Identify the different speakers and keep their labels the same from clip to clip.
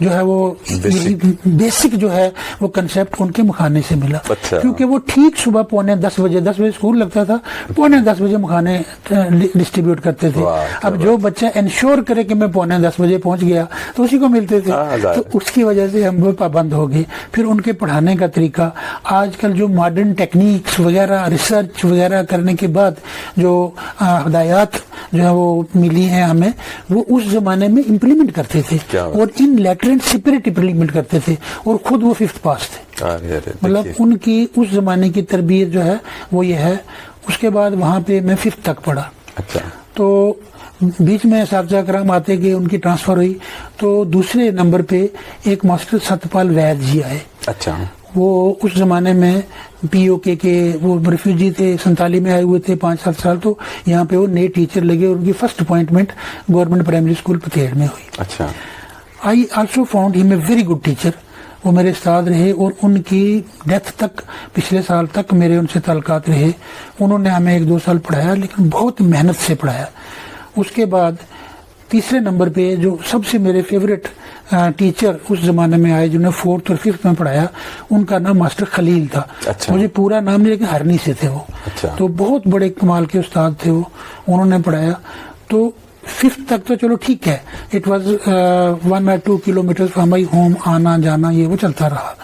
Speaker 1: جو ہے وہ بیسک جو ہے وہ کنسیپٹ ان کے مکھانے سے ملا. کیونکہ وہ ٹھیک صبح 9:45 10 بجے اسکول لگتا تھا, 9:45 بجے مکھانے ڈسٹریبیوٹ کرتے تھے. اب جو بچہ انشور کرے کہ میں 9:45 بجے پہنچ گیا تو اسی کو ملتے تھے. تو اس کی وجہ سے ہم وہ پابند ہو گئے. پھر ان کے پڑھانے کا طریقہ, آج کل جو ماڈرن ٹیکنیکس وغیرہ ریسرچ وغیرہ کرنے کے بعد جو ہدایات جو ہے وہ ملی ہیں ہمیں, وہ اس زمانے میں امپلیمنٹ کرتے تھے اور ان لیٹرنٹ سپیریٹ امپلیمنٹ کرتے تھے, اور خود وہ 5th پاس تھے. مطلب ان کی اس زمانے کی تربیت جو ہے وہ یہ ہے. اس کے بعد وہاں پہ میں 5th تک پڑھا. تو بیچ میں اساتذہ کرام آتے گئے, ان کی ٹرانسفر ہوئی. تو دوسرے نمبر پہ ایک ماسٹر ستپال وید جی آئے. وہ اس زمانے میں پی او کے وہ ریفیوجی تھے, 47 میں آئے ہوئے تھے, 5-7 سال. تو یہاں پہ وہ نئے ٹیچر لگے اور ان کی first appointment government primary school پتھیڑ میں ہوئی. آئی آلسو فاؤنڈ ہم اے ویری گڈ ٹیچر. وہ میرے استاد رہے اور ان کی ڈیتھ تک, پچھلے سال تک میرے ان سے تعلقات رہے. انہوں نے ہمیں 1-2 سال پڑھایا, لیکن بہت محنت سے پڑھایا. اس کے بعد تیسرے نمبر پہ جو سب سے میرے فیوریٹ ٹیچر اس زمانے میں آئے, جنہوں نے 4th اور 5th میں پڑھایا, ان کا نام ماسٹر خلیل تھا. مجھے پورا نام نہیں, لیکن ہرنی سے تھے وہ. تو بہت بڑے کمال کے استاد تھے وہ. انہوں نے پڑھایا. تو 5th تک تو چلو ٹھیک ہے, it was 1 or 2 kilometre from my home, آنا جانا یہ وہ چلتا رہا.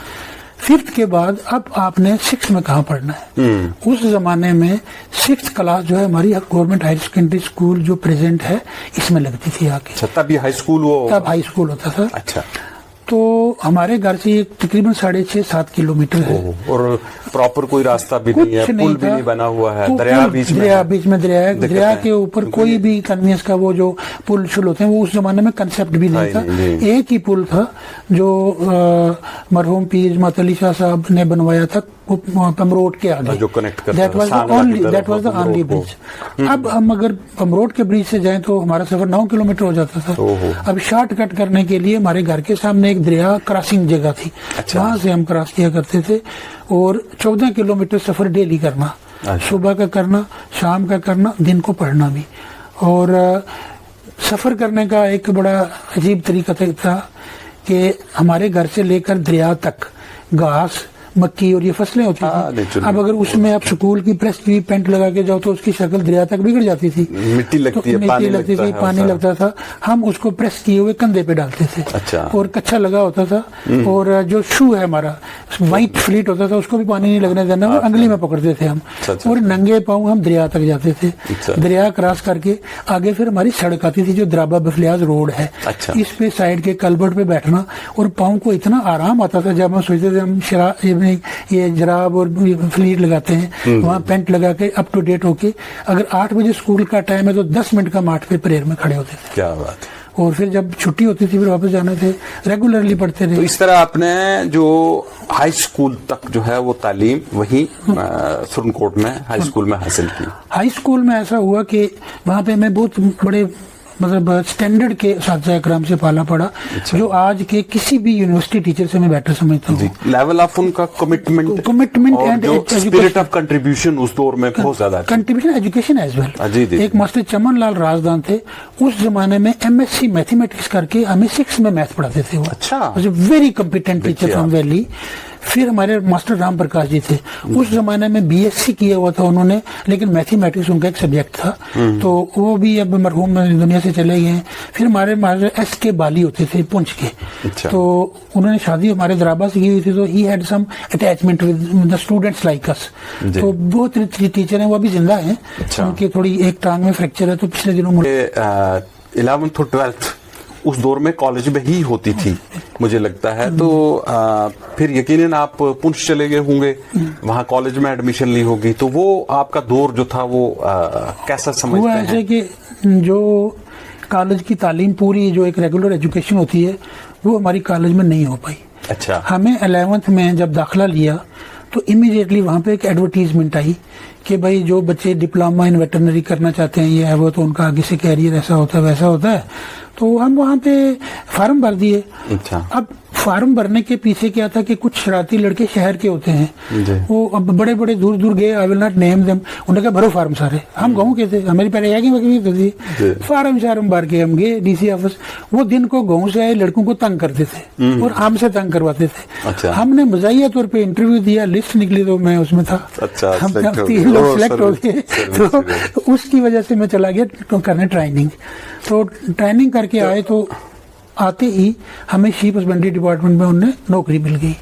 Speaker 1: 5th کے بعد اب آپ نے 6th میں کہاں پڑھنا ہے. اس زمانے میں 6th کلاس جو ہے ہماری گورنمنٹ ہائر سیکنڈری اسکول جو پریزنٹ ہے اس میں لگتی تھی آ کے.
Speaker 2: تب ہائی اسکول
Speaker 1: ہوتا تھا. تو ہمارے گھر سے یہ تقریباً 6.5-7 کلومیٹر ہے,
Speaker 2: اور پراپر کوئی راستہ بھی نہیں ہے, پل بھی نہیں بنا ہوا ہے, دریا
Speaker 1: بیچ میں دریا کے اوپر کوئی بھی کنوینس کا وہ جو پل شل ہوتے ہیں وہ اس زمانے میں کنسیپٹ بھی نہیں تھا. ایک ہی پل تھا جو مرحوم پیر جماعت علی شاہ صاحب نے بنوایا تھا پمروٹ کے آگے,
Speaker 2: جو کنیکٹ کرتا
Speaker 1: دیٹ واز دا اونلی برج. اب ہم اگر پمروٹ کے برج سے جائیں تو ہمارا سفر 9 کلومیٹر ہو جاتا تھا. اب شارٹ کٹ کرنے کے لیے ہمارے گھر کے سامنے ایک دریا کراسنگ جگہ تھی, وہاں سے ہم کراس کیا کرتے تھے. اور 14 کلومیٹر سفر ڈیلی کرنا, صبح کا کرنا, شام کا کرنا, دن کو پڑھنا بھی. اور سفر کرنے کا ایک بڑا عجیب طریقہ تھا کہ ہمارے گھر سے لے کر دریا تک گھاس, مکی اور یہ فصلیں ہوتی تھیں. اب اگر اس میں آپ سکول کی پریس کی پینٹ لگا کے جاؤ تو اس کی شکل دریا تک بگڑ جاتی تھی,
Speaker 2: مٹی لگتی
Speaker 1: تھی, پانی لگتا تھا. ہم اس کو پریس کیے ہوئے کندھے پہ ڈالتے تھے اور کچھا لگا ہوتا تھا. اور جو شو ہے ہمارا وائٹ فلیٹ ہوتا تھا, اس کو بھی پانی نہیں لگنے دینا, انگلی میں پکڑتے تھے ہم, اور ننگے پاؤں ہم دریا تک جاتے تھے. دریا کراس کر کے آگے پھر ہماری سڑک آتی تھی جو درابا بفلیاز روڈ ہے, اس پہ سائڈ کے کلبرٹ پہ بیٹھنا, اور پاؤں کو اتنا آرام آتا تھا. جب ہم سوچتے تھے ہم یہ جراب اور فلیٹ لگاتے ہیں, وہاں پینٹ لگا کے اپ ٹو ڈیٹ ہو کے, اگر 8 بجے اسکول کا ٹائم ہے تو 10 منٹ کا ماٹ پہ پریئر میں کھڑے ہوتے تھے.
Speaker 2: کیا بات ہے.
Speaker 1: اور پھر جب چھٹی ہوتی تھی پھر واپس جانے تھے, ریگولرلی پڑھتے رہے.
Speaker 2: تو اس طرح آپ نے جو ہائی اسکول تک جو ہے وہ تعلیم وہیں سرنکوٹ میں ہائی اسکول میں حاصل کی.
Speaker 1: ہائی اسکول میں ایسا ہوا کہ وہاں پہ میں بہت بڑے مطلب اسٹینڈرڈ کے اساتذہ اکرام سے پالا پڑا, جو آج کے کسی بھی یونیورسٹی ٹیچر سے میں بیٹر سمجھتا ہوں.
Speaker 2: لیول آف ان کا commitment and spirit of contribution اس دور میں بہت زیادہ ہے.
Speaker 1: Contribution education as well. ایک ماسٹر چمن لال رازدان تھے, اس زمانے میں MSc میتھمیٹکس کر کے ہمیں 6 میں میتھ پڑھاتے تھے. وہ very competent teacher from valley. پھر ہمارے ماسٹر رام پرکاش جی تھے, اس زمانے میں BSc کیا ہوا تھا انہوں نے, لیکن میتھمیٹکس ان کا ایک سبجیکٹ تھا, تو وہ بھی اب مرحوم دنیا سے چلے گئے ہیں. پھر ہمارے SK بالی ہوتے تھے پونچھ کے, تو انہوں نے شادی ہمارے درابا سے کی ہوئی تھی, تو he had some attachment with the students like us. تو بہت ٹیچر ہیں, وہ ابھی زندہ ہیں, ان کی تھوڑی ایک ٹانگ میں فریکچر ہے. تو پچھلے دنوں
Speaker 2: 11th اور 12th اس دور میں کالج میں ہی ہوتی تھی مجھے لگتا ہے. تو پھر یقیناً آپ پونچھ چلے گئے ہوں گے, وہاں کالج میں ایڈمیشن لی ہوگی, تو وہ آپ کا دور جو تھا وہ کیسا سمجھتے ہیں؟
Speaker 1: ایسے کہ جو کالج کی تعلیم پوری جو ایک ریگولر ایجوکیشن ہوتی ہے وہ ہماری کالج میں نہیں ہو پائی. ہمیں 11th میں جب داخلہ لیا تو امیڈیٹلی وہاں پہ ایک ایڈورٹیزمنٹ آئی کہ بھائی جو بچے ڈپلوما ان ویٹرنری کرنا چاہتے ہیں یہ ہے وہ, تو ان کا آگے سے کیریئر ایسا ہوتا ہے ویسا ہوتا ہے. تو ہم وہاں پہ فارم بھر دیے. اب فارم بھرنے کے پیچھے کیا تھا کہ کچھ شرارتی لڑکے شہر کے ہوتے ہیں, وہ اب بڑے بڑے دور دور گئے, آئی ول ناٹ نیم دیم, انہوں نے کہا بھرو فارم سارے. ہم گاؤں کے تھے, ہماری پہلے وقت تھی, فارم شارم بھر کے ہم گئے ڈی سی آفس. وہ دن کو گاؤں سے آئے لڑکوں کو تنگ کرتے تھے اور ہم سے تنگ کرواتے تھے. ہم نے مزاحیہ طور پہ انٹرویو دیا, لسٹ نکلی تو میں اس میں تھا, ہم 3 لوگ سلیکٹ ہو گئے. تو اس کی وجہ سے میں چلا گیا کرنے ٹریننگ. تو ٹریننگ کر کے آئے تو آتے ہی ہمیں شیپ ہسبینڈری ڈپارٹمنٹ میں انہیں نوکری مل گئی.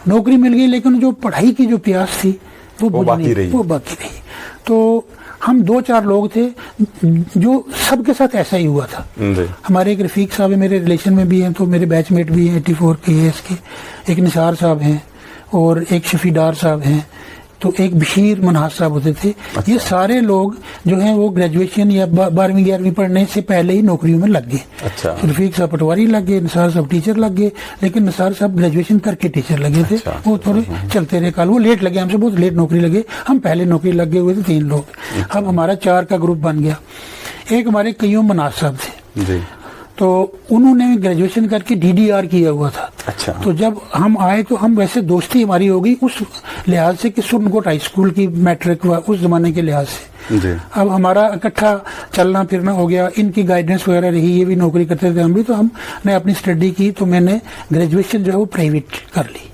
Speaker 1: نوکری مل گئی, لیکن جو پڑھائی کی جو پیاس تھی وہ باقی رہی. تو ہم 2-4 لوگ تھے جو سب کے ساتھ ایسا ہی ہوا تھا. ہمارے ایک رفیق صاحب میرے ریلیشن میں بھی ہیں, تو میرے بیچ میٹ بھی ہیں 84 کے ایس کے. ایک نثار صاحب ہیں اور ایک شفیع ڈار صاحب ہیں, تو ایک بشیر منہاس صاحب ہوتے تھے. یہ سارے لوگ جو ہیں وہ گریجویشن یا 12ویں 11ویں پڑھنے سے پہلے ہی نوکریوں میں لگ گئے. رفیق صاحب پٹواری لگ گئے, نثار صاحب ٹیچر لگ گئے, لیکن نثار صاحب گریجویشن کر کے ٹیچر لگے تھے. وہ تھوڑے چلتے رہے کال, وہ لیٹ لگے, ہم سے بہت لیٹ نوکری لگے. ہم پہلے نوکری لگے ہوئے تھے 3 لوگ. اب ہمارا 4 کا گروپ بن گیا. ایک ہمارے قیوم مناز صاحب تھے, تو انہوں نے گریجویشن کر کے DDR کیا ہوا تھا. تو جب ہم آئے تو ہم ویسے دوستی ہماری ہو گئی اس لحاظ سے کہ سرنکوٹ ہائی اسکول کی میٹرک اس زمانے کے لحاظ سے. اب ہمارا اکٹھا چلنا پھرنا ہو گیا, ان کی گائیڈنس وغیرہ رہی, یہ بھی نوکری کرتے تھے ہم بھی. تو ہم نے اپنی اسٹڈی کی, تو میں نے گریجویشن جو ہے وہ پرائیویٹ کر لی.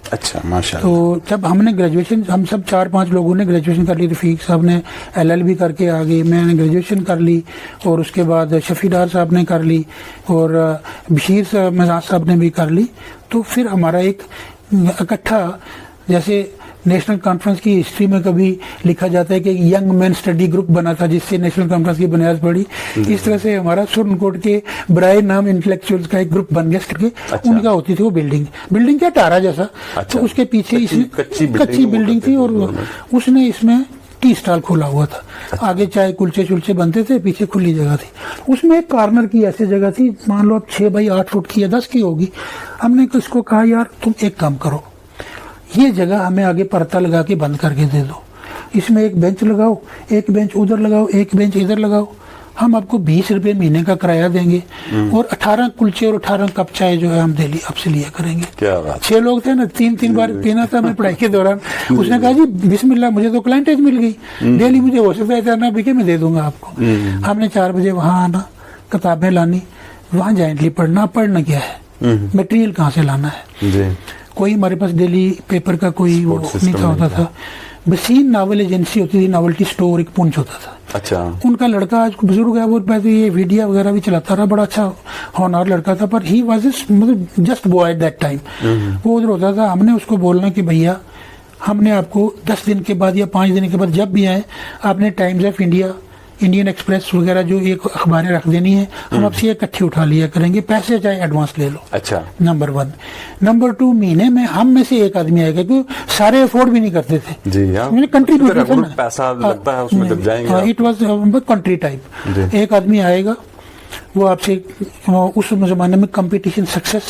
Speaker 1: تو جب ہم نے گریجویشن, ہم سب 4-5 لوگوں نے گریجویشن کر لی. رفیق صاحب نے LLB کر کے آ گئے, میں نے گریجویشن کر لی, اور اس کے بعد شفیع ڈار صاحب نے کر لی, اور بشیر مزاج صاحب نے بھی کر لی. تو پھر ہمارا ایک اکٹھا, جیسے نیشنل کانفرنس کی ہسٹری میں کبھی لکھا جاتا ہے کہ ینگ مین اسٹڈی گروپ بنا تھا جس سے نیشنل کانفرنس کی بنیاد پڑی, اس طرح سے ہمارا سرنکوٹ کے برائے نام انٹلیکچوئلز کا ایک گروپ بن گیا. ان کا ہوتی تھی وہ بلڈنگ کیا ٹارا جیسا, تو اس کے پیچھے کچی بلڈنگ تھی, اور اس نے اس میں ٹی اسٹال کھولا ہوا تھا. آگے چائے کلچے چلچے بنتے تھے, پیچھے کھلی جگہ تھی. اس میں ایک کارنر کی ایسی جگہ تھی, مان لو 6x8 فٹ کی یا 10 کی ہوگی. ہم نے اس کو کہا یار تم ایک کام کرو, یہ جگہ ہمیں آگے پردہ لگا کے بند کر کے دے دو, اس میں ایک بینچ لگاؤ, ایک بینچ ادھر لگاؤ, ایک بینچ ادھر لگاؤ. ہم آپ کو 20 روپے مہینے کا کرایہ دیں گے, اور 18 کلچے اور 18 کپ چائے جو ہے ہم آپ سے لیا کریں گے. 6 لوگ تھے نا, 3 بار پینا تھا میں پڑھائی کے دوران. اس نے کہا جی بسم اللہ, مجھے تو کلائنٹیج مل گئی, ڈیلی مجھے ہو سکتا ہے اتنا بکے میں دے دوں گا آپ کو. ہم نے 4 بجے وہاں آنا, کتابیں لانی, وہاں جائنٹلی پڑھنا کیا ہے, میٹیریل کہاں سے لانا ہے. کوئی ہمارے پاس ڈیلی پیپر کا کوئی وہ نہیں ہوتا تھا. بسین ناول ایجنسی ہوتی تھی, ناولٹی سٹور ایک پونچھ ہوتا تھا. ان کا لڑکا آج بزرگ ہے, وہ یہ ویڈیو وغیرہ بھی چلاتا رہا, بڑا اچھا ہونہار لڑکا تھا, پر he was just boy that time. وہ ادھر ہوتا تھا. ہم نے اس کو بولنا کہ بھیا ہم نے آپ کو 10 دن کے بعد یا 5 دن کے بعد جب بھی آئے, آپ نے Times of India, Indian express وغیرہ جو ایک اخباریں رکھ دینی ہے, ہم آپ سے اکٹھی اٹھا لیا کریں گے, پیسے چاہے ایڈوانس لے لو. نمبر 1. نمبر 2, مہینے میں ہم میں سے ایک آدمی آئے گا, کیونکہ سارے افورڈ بھی نہیں کرتے تھے. It was country type. ایک آدمی آئے گا, وہ آپ سے اس زمانے میں کمپٹیشن سکسیس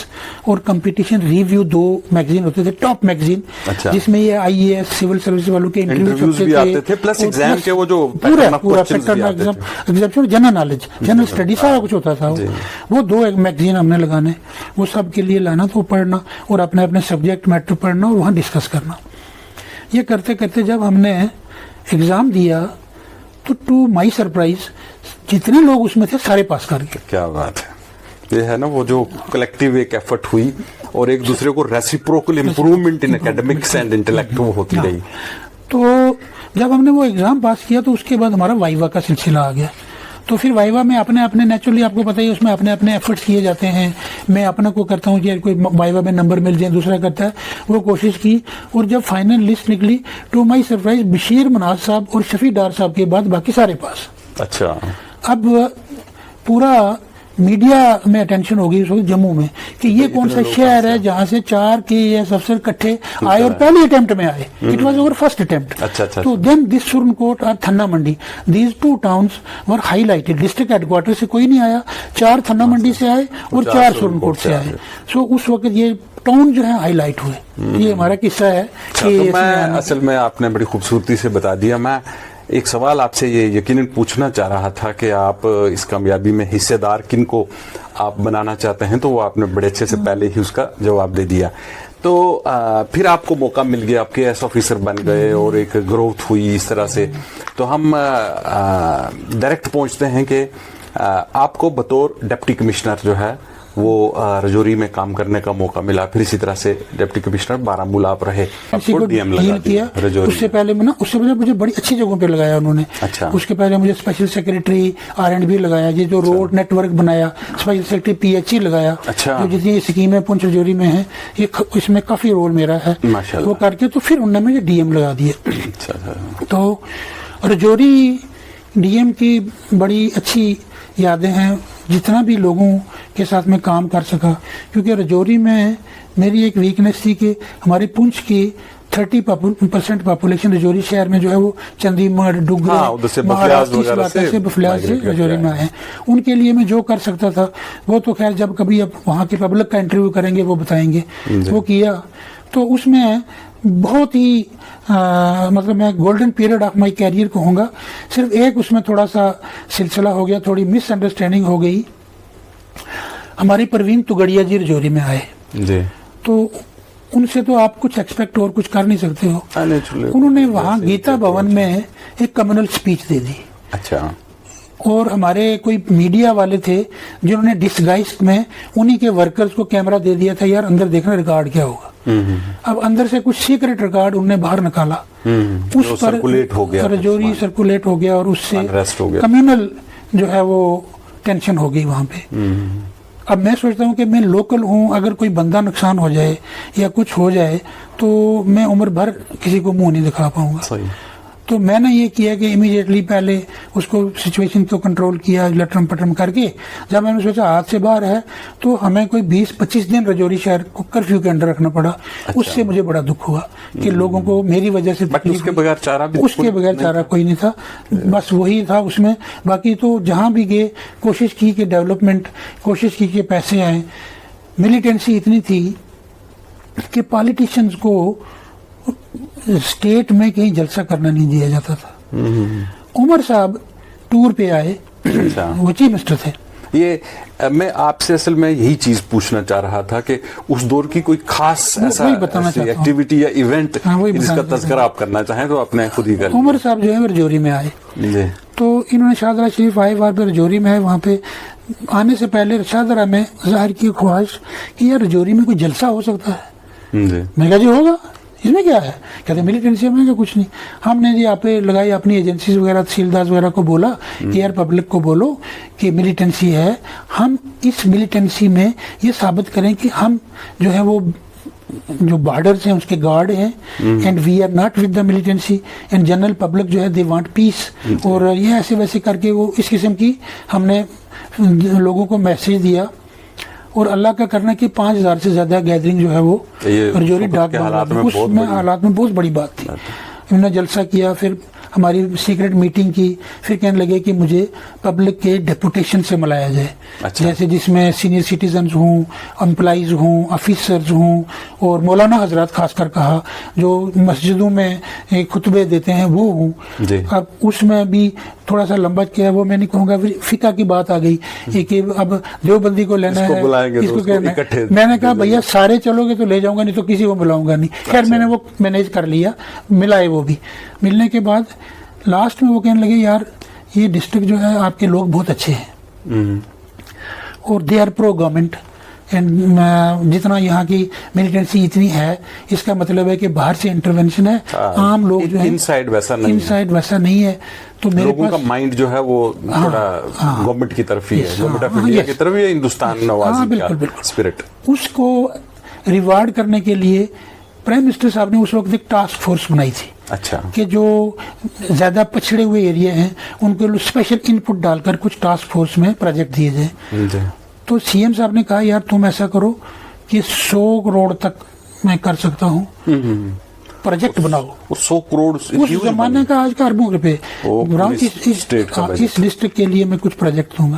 Speaker 1: اور کمپٹیشن ریویو 2 میگزین ہوتے تھے, ٹاپ میگزین, جس میں یہ IAS سول سروس والوں کے انٹرویوز بھی آتے تھے, پلس ایگزام کے وہ جو پورا سیکٹر میں exam, general knowledge, general study سارا کچھ ہوتا تھا. وہ 2 میگزین ہم نے لگانے, وہ سب کے لیے لانا, تو پڑھنا اور اپنے اپنے سبجیکٹ میٹر پڑھنا اور وہاں ڈسکس کرنا. یہ کرتے کرتے جب ہم نے ایگزام دیا تو ٹو مائی سرپرائز جتنے لوگ اس میں تھے سارے پاس کر گئے. کیا بات ہے. یہ ہے نا وہ جو کلیکٹیو ایک ایفرٹ ہوئی, اور ایک دوسرے کو reciprocal improvement in academics and intellect ہوتی رہی. تو جب ہم نے وہ ایگزام پاس کیا تو اس کے بعد ہمارا وائوا کا سلسلہ آ گیا. تو پھر وائوا میں اپنے نیچرلی آپ کو پتہ ہی اس میں اپنے ایفرٹس کیے جاتے ہیں. میں اپنا کو کرتا ہوں کہ کوئی وائوا میں نمبر مل جائے, دوسرا کرتا ہے, وہ کوشش کی. اور جب فائنل لسٹ نکلی, ٹو مائی سرپرائز بشیر مناز صاحب اور شفیع ڈار صاحب کے بعد باقی سارے پاس. اچھا. اب پورا میڈیا میں اٹینشن ہوگی اس وقت جموں میں کہ یہ کون سا شہر ہے جہاں سے 4 KAS افسر کٹھے آئے اور پہلے اٹیمپٹ میں آئے. It was over first attempt. تو دین دس سرنکوٹ اور Thanna Mandi, these 2 towns were highlighted. District headquarter سے کوئی نہیں آیا, 4 تھنا منڈی سے آئے اور 4 سرنکوٹ سے آئے. سو اس وقت یہ ٹاؤن جو ہے ہائی لائٹ ہوئے. یہ ہمارا قصہ ہے.
Speaker 2: اصل میں آپ نے بڑی خوبصورتی سے بتا دیا. میں ایک سوال آپ سے یہ یقیناً پوچھنا چاہ رہا تھا کہ آپ اس کامیابی میں حصے دار کن کو آپ بنانا چاہتے ہیں، تو وہ آپ نے بڑے اچھے سے پہلے ہی اس کا جواب دے دیا. تو پھر آپ کو موقع مل گیا، آپ کے ایس آفیسر بن گئے اور ایک گروتھ ہوئی اس طرح سے. تو ہم ڈائریکٹ پہنچتے ہیں کہ آپ کو بطور ڈپٹی کمشنر جو ہے وہ رجوری میں کام کرنے کا موقع ملا، پھر اسی طرح سے ڈپٹی کمشنر بارہمولہ آپ رہے، آپ کو ڈی ایم لگا دیا رجوری.
Speaker 1: اس سے پہلے مجھے بڑی اچھی جگہوں پہ لگایا انہوں نے.
Speaker 2: اچھا.
Speaker 1: اس کے پہلے مجھے اسپیشل سیکرٹری R&B لگایا، یہ جو روڈ نیٹ ورک بنایا، اسپیشل سیکرٹری PHE لگایا.
Speaker 2: اچھا.
Speaker 1: جو جتنی اسکیمیں پونچھ رجوری میں ہیں، یہ اس میں کافی رول میرا ہے. وہ کر کے تو پھر انہوں نے مجھے DM لگا دیا. تو رجوری DM کی بڑی اچھی یادیں ہیں، جتنا بھی لوگوں کے ساتھ میں کام کر سکا. کیونکہ رجوری میں میری ایک ویکنیس تھی کہ ہماری پونچھ کی 30% پاپولیشن رجوری شہر میں جو ہے وہ چندی مڑ ڈگرے مہاراشٹر سے بفلیاز سے رجوری میں آئے ہیں. ان کے لیے میں جو کر سکتا تھا وہ تو خیر جب کبھی اب وہاں کے پبلک کا انٹرویو کریں گے وہ بتائیں گے. وہ کیا تو اس میں بہت ہی مطلب میں golden period of my career کہوں گا. صرف ایک اس میں تھوڑا سا سلسلہ ہو گیا، تھوڑی مس انڈرسٹینڈنگ ہو گئی. ہماری پروین تگڑیا جی رجوری میں آئے
Speaker 2: جی،
Speaker 1: تو ان سے تو آپ کچھ ایکسپیکٹ اور کچھ کر نہیں سکتے ہو. انہوں نے وہاں گیتا بھون میں ایک کمیونل اسپیچ دے دی.
Speaker 2: اچھا.
Speaker 1: اور ہمارے کوئی میڈیا والے تھے جنہوں نے ڈسگائز میں انہی کے ورکرز کو کیمرہ دے دیا تھا، یار اندر دیکھنا ریکارڈ کیا ہوگا. اب اندر سے کچھ سیکرٹ ریکارڈ انہوں نے باہر نکالا، اس پر رجوری سرکولیٹ ہو گیا اور اس سے کمیونل جو ہے وہ ٹینشن ہو گئی وہاں پہ. اب میں سوچتا ہوں کہ میں لوکل ہوں، اگر کوئی بندہ نقصان ہو جائے یا کچھ ہو جائے تو میں عمر بھر کسی کو منہ نہیں دکھا پاؤں گا. تو میں نے یہ کیا کہ امیڈیٹلی پہلے اس کو سچویشن کو کنٹرول کیا، لٹرم پٹرم کر کے. جب میں نے سوچا ہاتھ سے باہر ہے تو ہمیں کوئی 20-25 دن رجوری شہر کو کرفیو کے انڈر رکھنا پڑا. اس سے مجھے بڑا دکھ ہوا کہ لوگوں کو میری وجہ سے
Speaker 2: اس کے بغیر
Speaker 1: چارہ کوئی نہیں تھا، بس وہی تھا اس میں. باقی تو جہاں بھی گئے کوشش کی کہ ڈیولپمنٹ، کوشش کی کہ پیسے آئیں. ملیٹنسی اتنی تھی کہ پالیٹیشینز کو اسٹیٹ میں کہیں جلسہ کرنا نہیں دیا جاتا تھا. عمر صاحب ٹور پہ آئے، وہ چیف منسٹر تھے.
Speaker 2: یہ میں آپ سے اصل میں یہی چیز پوچھنا چاہ رہا تھا کہ اس دور کی کوئی خاص ایسا ایکٹیویٹی یا ایونٹ جس کا تذکرہ آپ کرنا چاہیں تو آپ نے خود ہی کر لیا.
Speaker 1: عمر صاحب جو ہے رجوری میں آئے تو انہوں نے شاہدرہ شریف آئے، وہاں پہ رجوری میں ہے. وہاں پہ آنے سے پہلے شاہدرہ میں ظاہر کی خواہش کہ یار رجوری میں کوئی جلسہ ہو سکتا ہے. میں کہا جی ہوگا، اس میں کیا ہے؟ کہتے ملیٹنسی میں کہ کچھ نہیں. ہم نے جی آپ لگائی اپنی ایجنسیز وغیرہ، تحصیلدار وغیرہ کو بولا کہ یار پبلک کو بولو کہ ملیٹنسی ہے، ہم اس ملیٹنسی میں یہ ثابت کریں کہ ہم جو ہے وہ جو بارڈرز ہیں اس کے گارڈ ہیں، and we are not with the militancy and general public جو ہے دے وانٹ پیس. اور یہ ایسے ویسے کر کے وہ اس قسم کی ہم نے لوگوں کو میسیج دیا. اور اللہ کا کرنا کہ 5000 سے زیادہ گیدرنگ جو ہے وہ رجوری ڈاک اس میں حالات میں بہت بڑی بات تھی. انہوں نے جلسہ کیا، پھر ہماری سیکرٹ میٹنگ کی. پھر کہنے لگے کہ مجھے پبلک کے ڈیپوٹیشن سے ملایا جائے. جیسے جس میں سینئر سٹیزنز ہوں، امپلائیز ہوں، آفیسرز ہوں، اور مولانا حضرات خاص کر کہا جو مسجدوں میں خطبے دیتے ہیں وہ ہوں. اب اس میں بھی تھوڑا سا لمبا کیا، وہ میں نہیں کہوں گا، فقہ کی بات آ گئی کہ اب دیوبندی کو لینا ہے، اس کو کہنا ہے. میں نے کہا بھیا سارے چلو گے تو لے جاؤں گا، نہیں تو کسی کو بلاؤں گا نہیں. خیر میں نے وہ مینیج کر لیا، ملائے. وہ بھی ملنے کے بعد لاسٹ میں وہ کہنے لگے یار یہ ڈسٹرکٹ جو ہے آپ کے لوگ بہت اچھے ہیں اور they are pro government, and جتنا یہاں کی ملیٹنسی اتنی ہے اس کا مطلب ہے کہ باہر سے انٹرونشن ہے، عام لوگ جو ہے انسائیڈ ویسا نہیں ہے. تو میرے پاس کا
Speaker 2: مائنڈ جو ہے وہ تھوڑا گورنمنٹ کی طرف ہی ہے، گورنمنٹ آف انڈیا کی طرف، یہ ہندوستان نوازی کا اسپرٹ.
Speaker 1: اس کو ریوارڈ کرنے کے لیے پرائم منسٹر صاحب نے اس وقت ایک ٹاسک فورس بنائی تھی.
Speaker 2: اچھا. کہ
Speaker 1: جو زیادہ پچھڑے ہوئے ایریا ہیں ان کو اسپیشل ان پٹ ڈال کر کچھ ٹاسک فورس میں پروجیکٹ دیے جائیں. تو سی ایم صاحب نے کہا یار تم ایسا کرو کہ 100 کروڑ تک میں کر سکتا ہوں پروجیکٹ بناؤ.
Speaker 2: 100 کروڑ
Speaker 1: اس زمانے کا آج کا اربوں روپے اس ڈسٹرکٹ کے لیے میں کچھ پروجیکٹ دوں گا.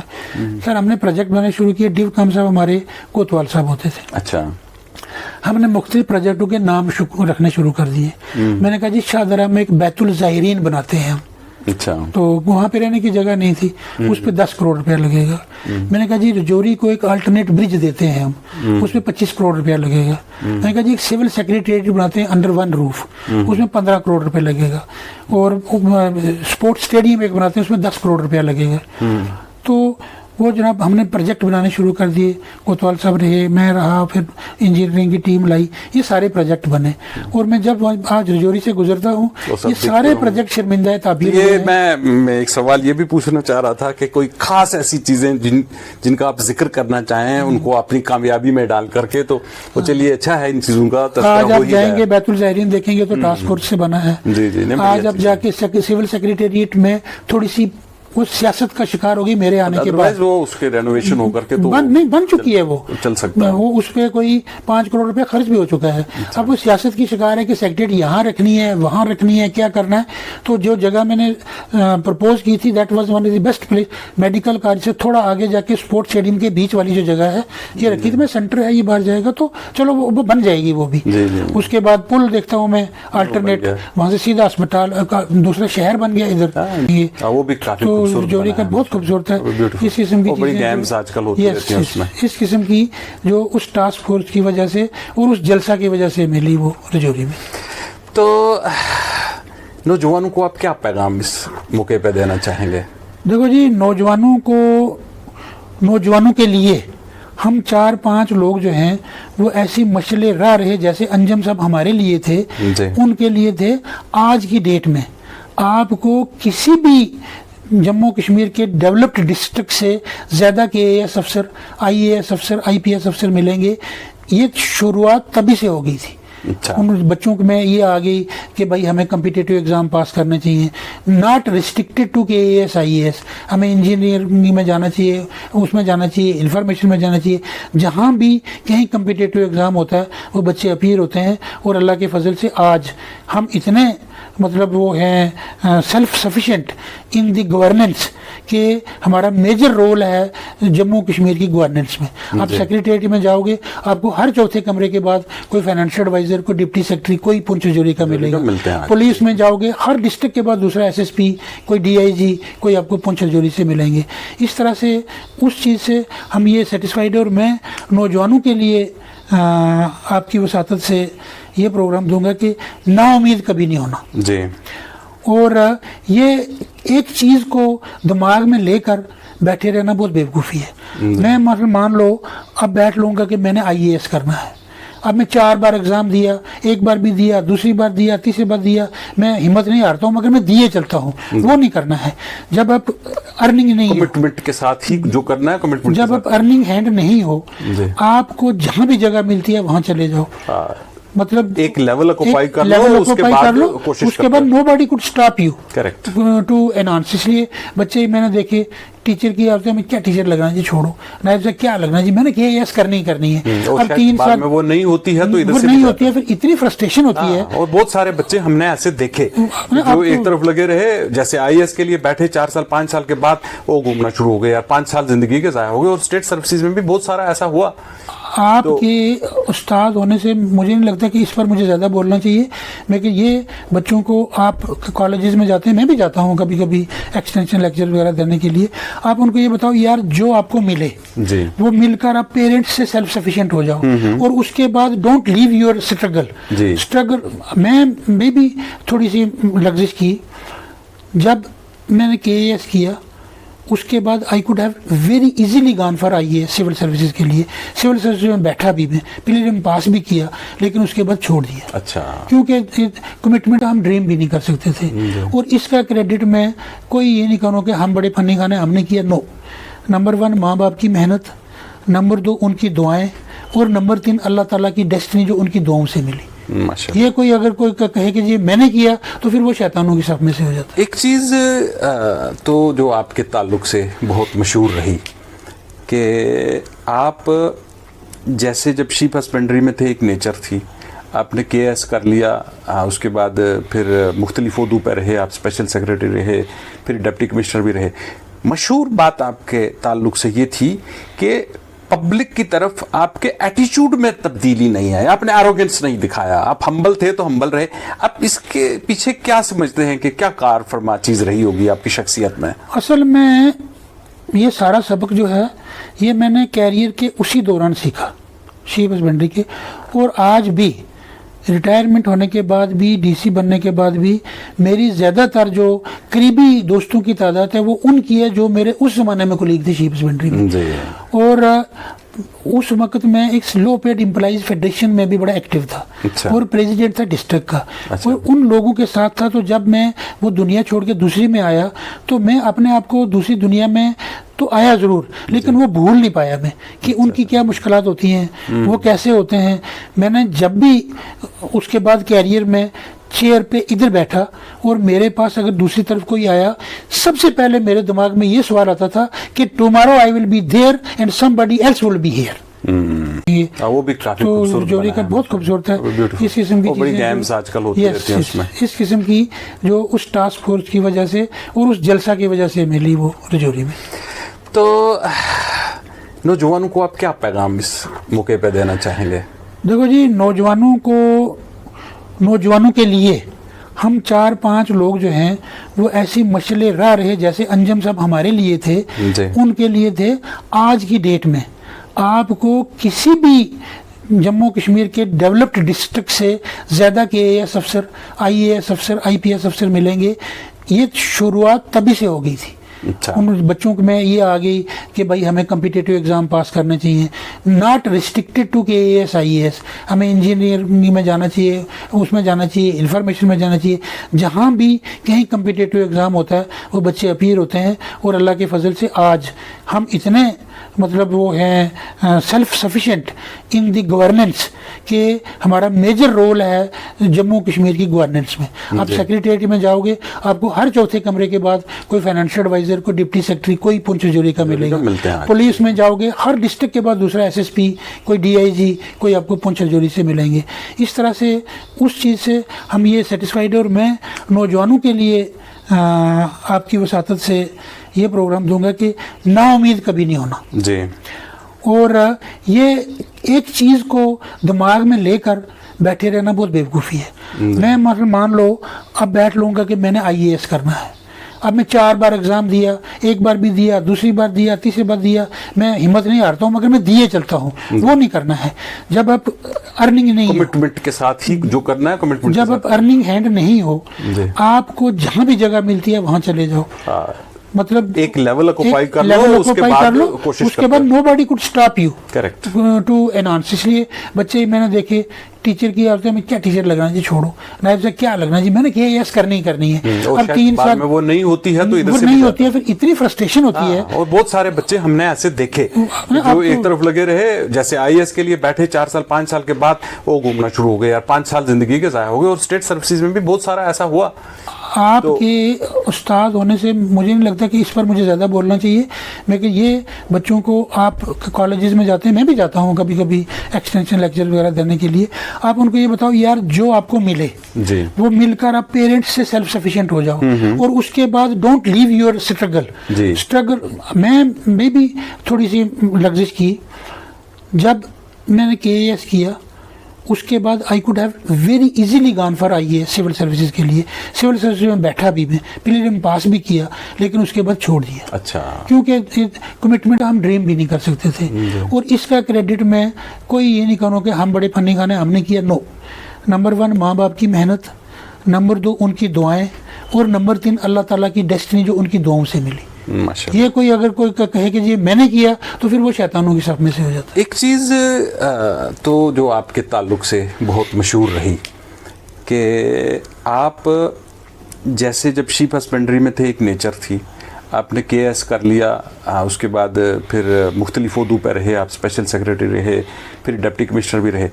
Speaker 1: سر ہم نے پروجیکٹ بنانے شروع کیے. ڈیو کام صاحب ہمارے کوتوال صاحب ہوتے تھے.
Speaker 2: اچھا.
Speaker 1: ہم نے مختلف پروجیکٹوں کے نام رکھنے شروع کر دیے. میں نے کہا جی شاہدرہ میں ایک بیت الزائرین بناتے ہیں ہم.
Speaker 2: اچھا.
Speaker 1: تو وہاں پہ رہنے کی جگہ نہیں تھی, اس پہ 10 کروڑ روپیہ لگے گا. میں نے کہا جی رجوری کو ایک الٹرنیٹ برج دیتے ہیں ہم, اس پہ 25 کروڑ روپیہ لگے گا. میں نے کہا جی ایک سول سیکریٹریٹ بناتے ہیں انڈر ون روف, اس میں 15 کروڑ روپے لگے گا. اور اسپورٹس اسٹیڈیم ایک بناتے ہیں, اس میں 10 کروڑ روپیہ لگے گا. تو وہ جناب ہم نے پروجیکٹ بنانے شروع کر دیے, کوتوال صاحب رہے, میں رہا, پھر انجینئرنگ کی ٹیم لائی, یہ سارے پروجیکٹ بنے. اور میں جب آج رجوری سے گزرتا ہوں یہ سارے پروجیکٹ شرمندہ تعبیر.
Speaker 2: یہ میں ایک سوال یہ بھی پوچھنا چاہ رہا تھا کہ کوئی خاص ایسی چیزیں جن کا آپ ذکر کرنا چاہیں ان کو اپنی کامیابی میں ڈال کر کے, تو وہ چلیے اچھا ہے ان چیزوں کا
Speaker 1: آج آپ جائیں گے بیت الزائرین دیکھیں گے تو ٹاسک فورس سے بنا ہے. آج آپ جا کے سول سیکریٹریٹ میں تھوڑی سی وہ سیاست کا شکار ہوگی میرے آنے کے بعد,
Speaker 2: وہ اس کے رینوویشن ہو کر کے تو
Speaker 1: بن چکی ہے, وہ
Speaker 2: چل سکتا ہے,
Speaker 1: وہ اس پہ کوئی 5 کروڑ روپے خرچ بھی ہو چکا ہے. اب وہ سیاست کی شکار ہے کہ سیکریٹریٹ یہاں رکھنی ہے وہاں رکھنی ہے, کیا کرنا ہے. تو جو جگہ میں نے پرپوز کی تھی that was one of the best place, medical college سے تھوڑا آگے جا کے اسپورٹس اسٹیڈیم کے بیچ والی جو جگہ ہے یہ رکھی تھی. میں سینٹر ہے یہ باہر جائے گا تو چلو وہ بن جائے گی وہ بھی. اس کے بعد پل دیکھتا ہوں میں الٹرنیٹ, وہاں سے سیدھا اسپتال دوسرا شہر بن گیا ادھر.
Speaker 2: وہ بھی کافی
Speaker 1: رجوری کا بہت خوبصورت ہے. اس قسم کی چیزیں اس قسم کی جو اس ٹاسک فورس کی وجہ سے اور اس جلسہ کی وجہ سے ملی وہ رجوری میں.
Speaker 2: تو نوجوانوں کو آپ کیا پیغام اس موقع پہ دینا چاہیں گے؟
Speaker 1: دیکھو جی نوجوانوں کے لیے ہم 4-5 لوگ جو ہیں وہ ایسی مشعل راہ رہے جیسے انجم صاحب ہمارے لیے تھے, ان کے لیے تھے. آج کی ڈیٹ میں آپ کو کسی بھی جموں کشمیر کے ڈیولپڈ ڈسٹرکٹ سے زیادہ کے AS افسر, IAS افسر, IPS افسر ملیں گے. یہ شروعات تبھی سے ہو گئی تھی. ان بچوں میں یہ آ گئی کہ بھائی ہمیں کمپیٹیٹیو ایگزام پاس کرنے چاہیے, ناٹ ریسٹرکٹیڈ ٹو کے AS IAS, ہمیں انجینئرنگ میں جانا چاہیے, اس میں جانا چاہیے, انفارمیشن میں جانا چاہیے. جہاں بھی کہیں کمپیٹیٹیو ایگزام ہوتا ہے وہ بچے اپیئر ہوتے ہیں. اور اللہ کے فضل سے آج ہم اتنے مطلب وہ ہیں self sufficient in the governance کہ ہمارا میجر رول ہے جموں کشمیر کی گورننس میں. آپ سیکریٹریٹ میں جاؤ گے آپ کو ہر چوتھے کمرے کے بعد کوئی فائنینشیل ایڈوائزر, کوئی ڈپٹی سیکرٹری, کوئی پنچ رجوری کا ملے گا. پولیس میں جاؤ گے ہر ڈسٹرکٹ کے بعد دوسرا SSP, کوئی DIG, کوئی آپ کو پنچ رجوری سے ملیں گے. اس طرح سے اس چیز سے ہم یہ سیٹسفائیڈ. اور میں نوجوانوں کے لیے آپ کی وساطت سے یہ پروگرام دوں گا کہ نا امید کبھی نہیں ہونا
Speaker 2: جی.
Speaker 1: اور یہ ایک چیز کو دماغ میں لے کر بیٹھے رہنا بہت بیوقوفی ہے. میں مان لو اب بیٹھ لوں گا کہ میں نے IAS کرنا ہے, اب میں 4 بار ایگزام دیا, ایک بار بھی دیا, دوسری بار دیا, تیسری بار دیا, میں ہمت نہیں ہارتا ہوں مگر میں دیے چلتا ہوں. وہ نہیں کرنا ہے. جب آپ ارننگ نہیں,
Speaker 2: کمٹمنٹ کے ساتھ ہی جو کرنا ہے کمٹمنٹ,
Speaker 1: جب آپ ارننگ ہینڈ نہیں ہو, آپ کو جہاں بھی جگہ ملتی ہے وہاں چلے جاؤ. مطلب
Speaker 2: ایک لیول اکوپائی کر لو, اس کے بعد کوشش,
Speaker 1: اس کے بعد nobody could stop you
Speaker 2: correct
Speaker 1: to enhance. اس لیے بچے میں نے دیکھے ٹیچر کی آپ سے ہمیں کیا ٹیچر لگنا جی, چھوڑو نائب سے کیا لگنا جی, میں نے کہا یس کرنی ہے. اب 3 سال
Speaker 2: میں وہ نہیں ہوتی ہے تو ادھر سے
Speaker 1: نہیں ہوتی ہے, پھر اتنی فرسٹریشن ہوتی ہے.
Speaker 2: اور بہت سارے بچے ہم نے ایسے دیکھے جو ایک طرف لگے رہے, جیسے IAS کے لیے بیٹھے 4 سال 5 سال کے بعد وہ گھومنا شروع ہو گئے, یار 5 سال زندگی کے ضائع ہو گئے. اور اسٹیٹ سروسز میں بھی بہت سارا ایسا ہوا.
Speaker 1: آپ کے استاد ہونے سے مجھے نہیں لگتا کہ اس پر مجھے زیادہ بولنا چاہیے. لیکن یہ بچوں کو آپ کالجز میں جاتے ہیں, میں بھی جاتا ہوں کبھی کبھی ایکسٹینشن لیکچر وغیرہ دینے کے لیے, آپ ان کو یہ بتاؤ یار جو آپ کو ملے وہ مل کر آپ پیرنٹس سے سیلف سفیشینٹ ہو جاؤ. اور اس کے بعد ڈونٹ لیو یور اسٹرگل. میں بھی تھوڑی سی لغزش کی جب میں نے KAS کیا, اس کے بعد I could have very easily gone for IAS civil services کے لیے. سول سروسز میں بیٹھا بھی, میں پریلم پاس بھی کیا, لیکن اس کے بعد چھوڑ دیا.
Speaker 2: اچھا,
Speaker 1: کیونکہ کمٹمنٹ ہم ڈریم بھی نہیں کر سکتے تھے. اور اس کا کریڈٹ میں کوئی یہ نہیں کروں کہ ہم بڑے فنی خانے ہم نے کیا. نو, نمبر 1 ماں باپ کی محنت, نمبر 2 ان کی دعائیں, اور نمبر 3 اللہ تعالیٰ کی ڈیسٹنی جو ان کی دعاؤں سے ملی. یہ کوئی اگر کوئی کہے کہ جی میں نے کیا تو پھر وہ شیطانوں کی صف میں سے ہو جاتا ہے.
Speaker 2: ایک چیز تو جو آپ کے تعلق سے بہت مشہور رہی کہ آپ جیسے جب شیپ ہسبینڈری میں تھے, ایک نیچر تھی, آپ نے KAS کر لیا, اس کے بعد پھر مختلف عہدوں پہ رہے, آپ اسپیشل سیکرٹری رہے, پھر ڈپٹی کمشنر بھی رہے. مشہور بات آپ کے تعلق سے یہ تھی کہ پبلک کی طرف آپ کے ایٹیچیوڈ میں تبدیلی نہیں آئی, آپ نے ایروگنس نہیں دکھایا, آپ ہمبل تھے تو ہمبل رہے. آپ اس کے پیچھے کیا سمجھتے ہیں کہ کیا کار فرما چیز رہی ہوگی آپ کی شخصیت میں؟
Speaker 1: اصل میں یہ سارا سبق جو ہے یہ میں نے کیریئر کے اسی دوران سیکھا, شیپ ہسبینڈری کے. اور آج بھی ریٹائرمنٹ ہونے کے بعد بھی, ڈی سی بننے کے بعد بھی, میری زیادہ تر جو قریبی دوستوں کی تعداد ہے وہ ان کی ہے جو میرے اس زمانے میں کولیگ تھے شیپ ہسبینڈری میں. اور اس وقت میں ایک لو پیڈ امپلائیز فیڈریشن میں بھی بڑا ایکٹیو تھا اور پریزیڈنٹ تھا ڈسٹرکٹ کا. اور ان لوگوں کے ساتھ تھا. تو جب میں وہ دنیا چھوڑ کے دوسری میں آیا تو میں اپنے آپ کو دوسری دنیا میں تو آیا ضرور, لیکن وہ بھول نہیں پایا میں کہ ان کی کیا مشکلات ہوتی ہیں, وہ کیسے ہوتے ہیں. میں نے جب بھی اس کے بعد کیریئر میں چیئر پہ ادھر بیٹھا اور میرے پاس اگر دوسری طرف کوئی آیا, سب سے پہلے میرے دماغ میں یہ سوال آتا تھا کہ tomorrow I will be there and somebody else will be here.
Speaker 2: وہ بھی کافی خوبصورت
Speaker 1: جوڑی کا بہت خوبصورت ہے. اس قسم کی چیزیں اس قسم کی جو اس ٹاسک فورس کی وجہ سے اور اس جلسہ کی وجہ سے ملی وہ رجوری میں.
Speaker 2: تو نوجوانوں کو آپ کیا پیغام اس موقع پہ دینا چاہیں گے؟
Speaker 1: دیکھو جی, نوجوانوں کے لیے ہم 4-5 لوگ جو ہیں وہ ایسی مشعل راہ رہے جیسے انجم صاحب ہمارے لیے تھے, ان کے لیے تھے. آج کی ڈیٹ میں آپ کو کسی بھی جموں کشمیر کے ڈیولپڈ ڈسٹرکٹ سے زیادہ کے اے ایس افسر, آئی اے ایس افسر, آئی پی ایس افسر ملیں گے. یہ شروعات تبھی سے ہو گئی تھی. ان بچوں میں یہ آ گئی کہ بھائی ہمیں کمپیٹیٹو ایگزام پاس کرنے چاہیے, ناٹ ریسٹرکٹیڈ ٹو کے A S I A S. ہمیں انجینئرنگ میں جانا چاہیے, اس میں جانا چاہیے, انفارمیشن میں جانا چاہیے. جہاں بھی کہیں کمپیٹیٹو ایگزام ہوتا ہے وہ بچے اپیئر ہوتے ہیں. اور اللہ کے فضل سے آج ہم اتنے مطلب وہ ہیں self sufficient in the governance کہ ہمارا میجر رول ہے جموں کشمیر کی گورننس میں. آپ سیکریٹریٹ میں جاؤ گے, آپ کو ہر چوتھے کمرے کے بعد کوئی فائنینشیل ایڈوائزر, کوئی ڈپٹی سیکرٹری, کوئی پونچھ جوری کا ملے گا. پولیس میں جاؤ گے, ہر ڈسٹرکٹ کے بعد دوسرا ایس ایس پی, کوئی ڈی آئی جی, کوئی آپ کو پونچھ جوری سے ملیں گے. اس طرح سے اس چیز سے ہم یہ سیٹسفائیڈ. اور میں نوجوانوں کے لیے آپ کی وساطت سے یہ پروگرام دوں گا کہ نا امید کبھی نہیں ہونا
Speaker 2: جی.
Speaker 1: اور یہ ایک چیز کو دماغ میں لے کر بیٹھے رہنا بہت بیوقوفی ہے. میں مثلا مان لو اب بیٹھ لوں گا کہ میں نے آئی اے ایس کرنا ہے, اب میں 4 بار ایگزام دیا, ایک بار بھی دیا, دوسری بار دیا, تیسری بار دیا, میں ہمت نہیں ہارتا ہوں مگر میں دیے چلتا ہوں. وہ نہیں کرنا ہے. جب آپ ارننگ نہیں,
Speaker 2: کمٹمنٹ کے ساتھ ہی جو کرنا ہے, کمٹمنٹ
Speaker 1: جب آپ ارننگ ہینڈ نہیں ہو, آپ کو جہاں بھی جگہ ملتی ہے وہاں چلے جاؤ. مطلب
Speaker 2: ایک لیول اکوپائی کر لو, اس کے بعد
Speaker 1: nobody could stop you
Speaker 2: correct
Speaker 1: to enhance. اس لیے بچے میں نے دیکھے ٹیچر کی عورتیں میں کیا ٹیچر لگنا جی, چھوڑو نائب سے کیا لگنا جی, میں نے کہا یس کرنی ہے. اب 3 سال
Speaker 2: میں وہ نہیں ہوتی ہے تو
Speaker 1: وہ نہیں ہوتی ہے, پھر اتنی فرسٹریشن ہوتی ہے.
Speaker 2: اور بہت سارے بچے ہم نے ایسے دیکھے جو ایک طرف لگے رہے, جیسے آئی ایس کے لیے بیٹھے 4 سال 5 سال کے بعد وہ گھومنا شروع ہو گئے. یار 5 سال زندگی کے ضائع ہو گئے. اور اسٹیٹ سروسز میں بھی بہت سارا ایسا ہوا.
Speaker 1: آپ کے استاد ہونے سے مجھے نہیں لگتا کہ اس پر مجھے زیادہ بولنا چاہیے, لیکن یہ بچوں کو آپ کالجز میں جاتے ہیں, میں بھی جاتا ہوں کبھی کبھی ایکسٹینشن لیکچر وغیرہ دینے کے لیے, آپ ان کو یہ بتاؤ یار جو آپ کو ملے وہ مل کر آپ پیرنٹس سے سیلف سفیشینٹ ہو جاؤ. اور اس کے بعد ڈونٹ لیو یور اسٹرگل. میں بھی تھوڑی سی لغزش کی جب میں نے کے اے ایس کیا. اس کے بعد I could have very easily gone for I A S civil services کے لیے. سول سروسز میں بیٹھا بھی, میں پریلم پاس بھی کیا, لیکن اس کے بعد چھوڑ دیا.
Speaker 2: اچھا,
Speaker 1: کیونکہ کمٹمنٹ ہم ڈریم بھی نہیں کر سکتے تھے. اور اس کا کریڈٹ میں کوئی یہ نہیں کروں کہ ہم بڑے فنی خانے ہم نے کیا. نو, نمبر 1 ماں باپ کی محنت, نمبر 2 ان کی دعائیں, اور نمبر 3 اللہ تعالیٰ کی ڈیسٹنی جو ان کی دعاؤں سے ملی. یہ کوئی اگر کوئی کہے کہ جی میں نے کیا تو پھر وہ شیطانوں کی صف میں سے ہو جاتا ہے.
Speaker 2: ایک چیز تو جو آپ کے تعلق سے بہت مشہور رہی کہ آپ جیسے جب شیپ ہسبینڈری میں تھے, ایک نیچر تھی, آپ نے کے ایس کر لیا, اس کے بعد پھر مختلف عہدوں پہ رہے, آپ اسپیشل سیکریٹری رہے, پھر ڈپٹی کمشنر بھی رہے.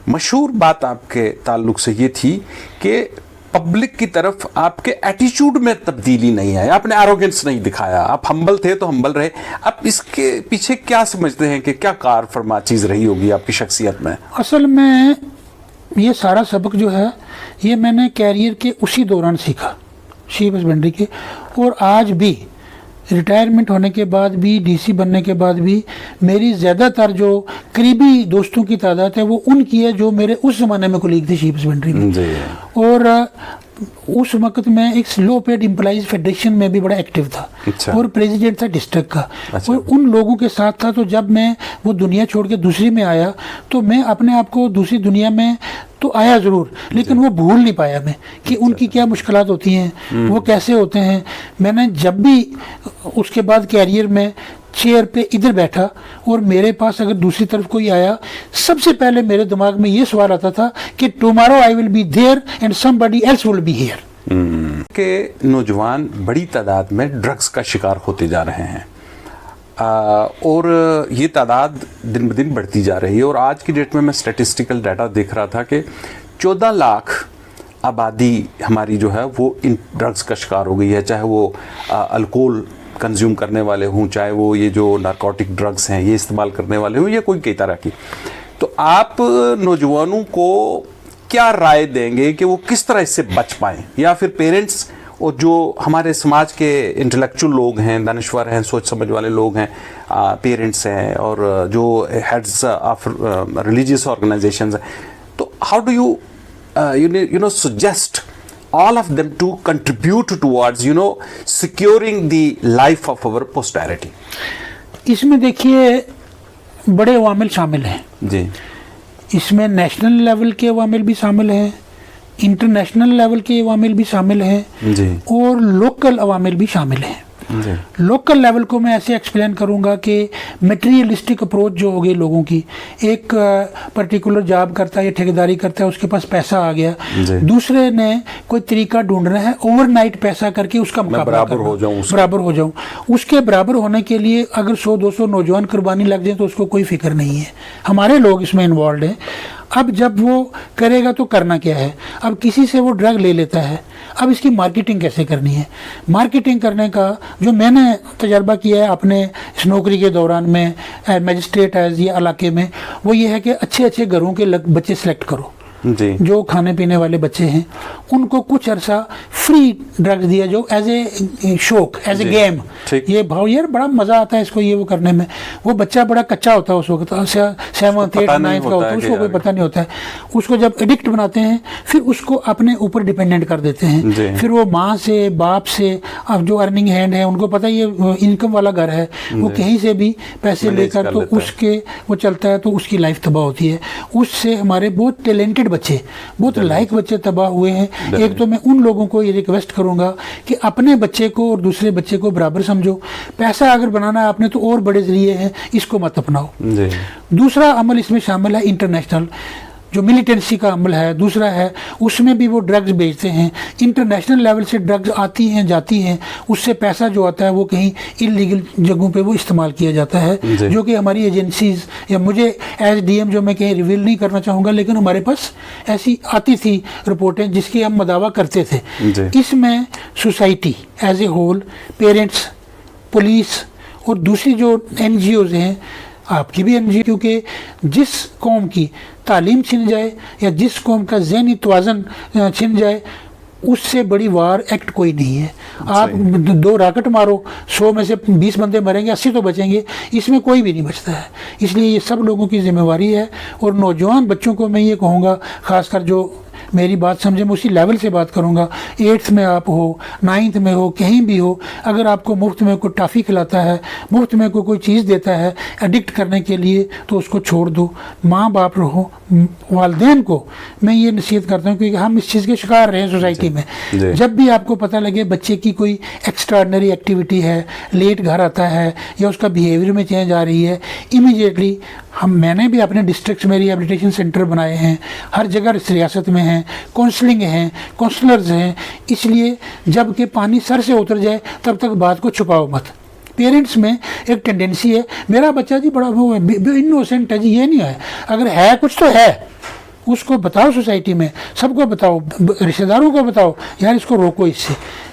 Speaker 2: مشہور بات آپ کے تعلق سے یہ تھی کہ پبلک کی طرف آپ کے ایٹیچیوڈ میں تبدیلی نہیں آئی, آپ نے ایروگنس نہیں دکھایا, آپ ہمبل تھے تو ہمبل رہے. آپ اس کے پیچھے کیا سمجھتے ہیں کہ کیا کار فرما چیز رہی ہوگی آپ کی شخصیت میں؟
Speaker 1: اصل میں یہ سارا سبق جو ہے یہ میں نے کیریئر کے اسی دوران سیکھا, شیپ ہسبینڈری کے. اور آج بھی ریٹائرمنٹ ہونے کے بعد بھی ڈی سی بننے کے بعد بھی میری زیادہ تر جو قریبی دوستوں کی تعداد ہے وہ ان کی ہے جو میرے اس زمانے میں کولیگ تھے شیپ ہسبینڈری میں. اور اس وقت میں ایک لو پیڈ امپلائیز فیڈریشن میں بھی بڑا ایکٹیو تھا اور پریزیڈنٹ تھا ڈسٹرکٹ کا, اور ان لوگوں کے ساتھ تھا. تو جب میں وہ دنیا چھوڑ کے دوسری میں آیا تو میں اپنے آپ کو دوسری دنیا میں تو آیا ضرور, لیکن وہ بھول نہیں پایا میں کہ ان کی کیا مشکلات ہوتی ہیں, وہ کیسے ہوتے ہیں. میں نے جب بھی اس کے بعد کیریئر میں چیئر پہ ادھر بیٹھا اور میرے پاس اگر دوسری طرف کوئی آیا, سب سے پہلے میرے دماغ میں یہ سوال آتا تھا کہ tomorrow I will be there and somebody else will be here.
Speaker 2: کہ نوجوان بڑی تعداد میں ڈرگس کا شکار ہوتے جا رہے ہیں اور یہ تعداد دن بدن بڑھتی جا رہی ہے. اور آج کی ڈیٹ میں اسٹیٹسٹیکل ڈیٹا دیکھ رہا تھا کہ 14 لاکھ آبادی ہماری جو ہے وہ ان ڈرگس کا شکار ہو گئی ہے, چاہے وہ الکوہل کنزیوم کرنے والے ہوں, چاہے وہ یہ جو نارکوٹک ڈرگس ہیں یہ استعمال کرنے والے ہوں, یا کوئی کئی طرح کی. تو آپ نوجوانوں کو کیا رائے دیں گے کہ وہ کس طرح اس سے بچ پائیں, یا پھر پیرنٹس اور جو ہمارے سماج کے انٹلیکچوئل لوگ ہیں, دانشور ہیں, سوچ سمجھ والے لوگ ہیں, پیرنٹس ہیں, اور جو ہیڈز آف ریلیجیس آرگنائزیشنز ہیں, تو how do you suggest all of them to contribute towards securing the life of our posterity?
Speaker 1: اس میں دیکھیے بڑے عوامل شامل ہیں
Speaker 2: جی.
Speaker 1: اس میں نیشنل لیول کے عوامل بھی شامل ہیں, انٹرنیشنل لیول کے عوامل بھی شامل ہیں
Speaker 2: جی,
Speaker 1: اور لوکل عوامل بھی شامل ہیں
Speaker 2: جی.
Speaker 1: لوکل لیول کو میں ایسے ایکسپلین کروں گا کہ میٹیریلسٹک اپروچ جو ہو گئی لوگوں کی, ایک پرٹیکولر جاب کرتا ہے یا ٹھیکیداری کرتا ہے, اس کے پاس پیسہ آ گیا, دوسرے نے کوئی طریقہ ڈھونڈنا ہے اوور نائٹ پیسہ کر کے اس کا مقابلہ برابر ہو جاؤں. اس کے برابر ہونے کے لیے اگر 100-200 نوجوان قربانی لگ جائیں تو اس کو کوئی فکر نہیں ہے. ہمارے لوگ اس میں انوالوڈ ہیں. اب جب وہ کرے گا تو کرنا کیا ہے, اب کسی سے وہ ڈرگ لے لیتا ہے, اب اس کی مارکیٹنگ کیسے کرنی ہے. مارکیٹنگ کرنے کا جو میں نے تجربہ کیا ہے اپنے اس نوکری کے دوران میں میجسٹریٹ ایز یہ علاقے میں, وہ یہ ہے کہ اچھے اچھے گھروں کے بچے سلیکٹ کرو
Speaker 2: جی.
Speaker 1: جو کھانے پینے والے بچے ہیں, ان کو کچھ عرصہ فری ڈرگز دیا جو ایز اے شوق, ایز اے گیم. یہ بھاؤ یار بڑا مزہ آتا ہے اس کو یہ وہ کرنے میں. وہ بچہ بڑا کچا ہوتا ہے اس وقت, 7th 8th 9th کا ہوتا ہے, اس کو کوئی پتہ نہیں ہوتا ہے. اس کو جب ایڈکٹ بناتے ہیں پھر اس کو اپنے اوپر ڈیپینڈنٹ کر دیتے ہیں. پھر وہ ماں سے باپ سے, اب جو ارننگ ہینڈ ہے ان کو پتہ یہ انکم والا گھر ہے, وہ کہیں سے بھی پیسے لے کر تو اس کے وہ چلتا ہے, تو اس کی لائف تباہ ہوتی ہے. اس سے ہمارے بہت ٹیلنٹڈ بچے, بہت لائق بچے تباہ ہوئے ہیں. ایک تو میں ان لوگوں کو یہ ریکویسٹ کروں گا کہ اپنے بچے کو اور دوسرے بچے کو برابر سمجھو. پیسہ اگر بنانا ہے آپ نے تو اور بڑے ذریعے ہیں, اس کو مت اپناؤ. دوسرا عمل اس میں شامل ہے انٹرنیشنل, جو ملیٹنسی کا عمل ہے. دوسرا ہے اس میں بھی وہ ڈرگز بیچتے ہیں. انٹرنیشنل لیول سے ڈرگز آتی ہیں جاتی ہیں, اس سے پیسہ جو آتا ہے وہ کہیں انلیگل جگہوں پہ وہ استعمال کیا جاتا ہے, جو کہ ہماری ایجنسیز یا مجھے ایز ڈی ایم جو میں کہیں ریویل نہیں کرنا چاہوں گا, لیکن ہمارے پاس ایسی آتی تھی رپورٹیں جس کی ہم مداوا کرتے تھے. اس میں society as a whole, parents, police اور دوسری جو این جی اوز ہیں, آپ کی بھی این جی او, کیونکہ جس قوم کی تعلیم چھن جائے یا جس قوم کا ذہنی توازن چھن جائے, اس سے بڑی وار ایکٹ کوئی نہیں ہے. آپ 2 راکٹ مارو, 100 میں سے 20 بندے مریں گے, 80 تو بچیں گے, اس میں کوئی بھی نہیں بچتا ہے. اس لیے یہ سب لوگوں کی ذمہ داری ہے. اور نوجوان بچوں کو میں یہ کہوں گا, خاص کر جو میری بات سمجھے, میں اسی لیول سے بات کروں گا. 8th میں آپ ہو, 9th میں ہو, کہیں بھی ہو, اگر آپ کو مفت میں کوئی ٹافی کھلاتا ہے, مفت میں کوئی چیز دیتا ہے ایڈکٹ کرنے کے لیے, تو اس کو چھوڑ دو. ماں باپ رہو, والدین کو میں یہ نصیحت کرتا ہوں کہ ہم اس چیز کے شکار رہے ہیں سوسائٹی میں. جب بھی آپ کو پتہ لگے بچے کی کوئی ایکسٹراڈنری ایکٹیویٹی ہے, لیٹ گھر آتا ہے یا اس کا بیہیویئر میں چینج آ رہی ہے, امیڈیٹلی میں نے بھی اپنے ڈسٹرکٹس میں ریہیبلیٹیشن سینٹر بنائے ہیں, ہر جگہ اس ریاست میں ہیں, کونسلنگ ہیں, کونسلرز ہیں. اس لیے جب کہ پانی سر سے اتر جائے تب تک بات کو چھپاؤ مت. پیرنٹس میں ایک ٹینڈنسی ہے, میرا بچہ جی بڑا وہ انوسینٹ ہے جی, یہ نہیں ہے. اگر ہے کچھ تو ہے, اس کو بتاؤ, سوسائٹی میں سب کو بتاؤ, رشتہ داروں کو بتاؤ, یار اس کو روکو اس سے.